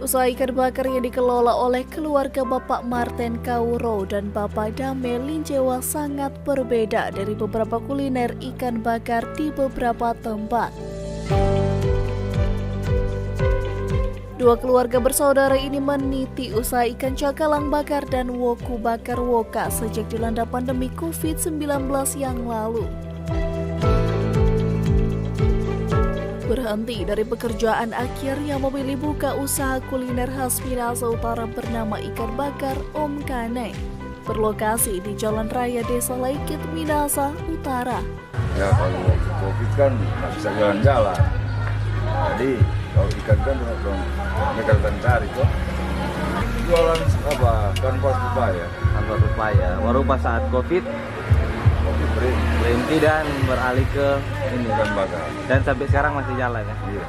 Usaha ikan bakar yang dikelola oleh keluarga Bapak Marten Kauro dan Bapak Dame Linjewa sangat berbeda dari beberapa kuliner ikan bakar di beberapa tempat. Dua keluarga bersaudara ini meniti usaha ikan cakalang bakar dan woku bakar woka sejak dilanda pandemi COVID-19 yang lalu. Berhenti dari pekerjaan, akhirnya memilih buka usaha kuliner khas Minahasa Utara bernama Ikan Bakar Om Kane, berlokasi di Jalan Raya Desa Laikit, Minahasa Utara. Ya kalau COVID kan nggak bisa jalan-jalan, jadi kalau ikan kan mereka akan cari kok. Jualan apa? Kanvas pepaya. Kanvas pepaya. Baru pas saat COVID berhenti dan beralih ke ini Ikan bakar. Dan sampai sekarang masih jalan ya. Iya.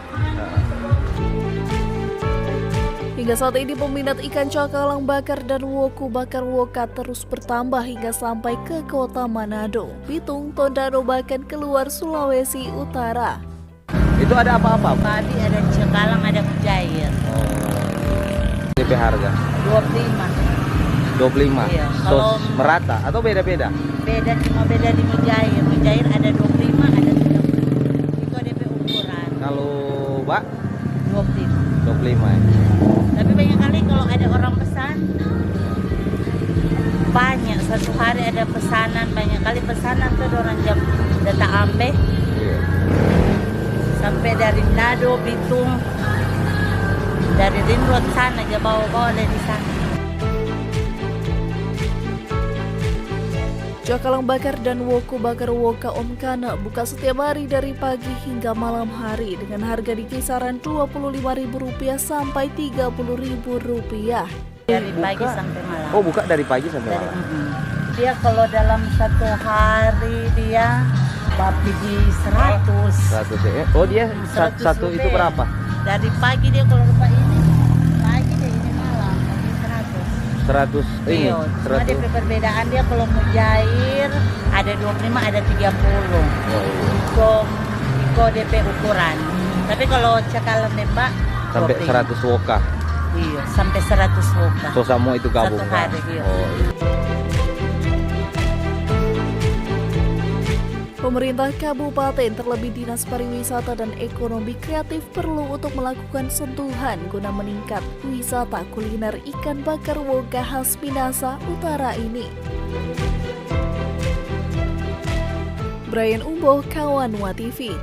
Hingga saat ini peminat ikan cakalang bakar dan woku bakar woka terus bertambah hingga sampai ke kota Manado, Bitung, Tondano, bahkan keluar Sulawesi Utara. Itu ada apa-apa? Tadi ada cakalang, ada mujair. DP harga 25. Iya, Sos merata atau beda-beda? Beda, cuma beda di mujair. Mujair ada 25, ada 30. Itu DP ukuran. Kalau Mbak 25. 25 ya. Tapi banyak kali kalau ada orang pesan, banyak satu hari ada pesanan, banyak kali pesanan tuh orang jam data ambe. Iya. Sampai dari Manado, Bitung, dari Ring Road sana aja bawa-bawa dari sana. Cakalang bakar dan woku bakar woka Om Kana buka setiap hari dari pagi hingga malam hari dengan harga di kisaran Rp25.000 sampai Rp30.000. Dari pagi sampai malam. Oh, buka dari pagi sampai malam. Dia kalau dalam satu hari dia babi di 100. 100 ya. Oh, dia 100 satu itu lebih. berapa? Dari pagi dia kalau lupa ini, pagi dia ini malam di 100. 100 ini. Iya, cuma dia 100. perbedaan dia kalau mujair ada 25, ada 30. Iko DP ukuran. Tapi kalau cakalang nembak Sampai 100 woka. Iya, sampai 100 woka. So semua itu gabung. Satu hari, iya. Oh, iya. Pemerintah kabupaten terlebih Dinas Pariwisata dan Ekonomi Kreatif perlu untuk melakukan sentuhan guna meningkat wisata kuliner ikan bakar woka khas Minahasa Utara ini. Brian Umbo, Kawan Wa TV.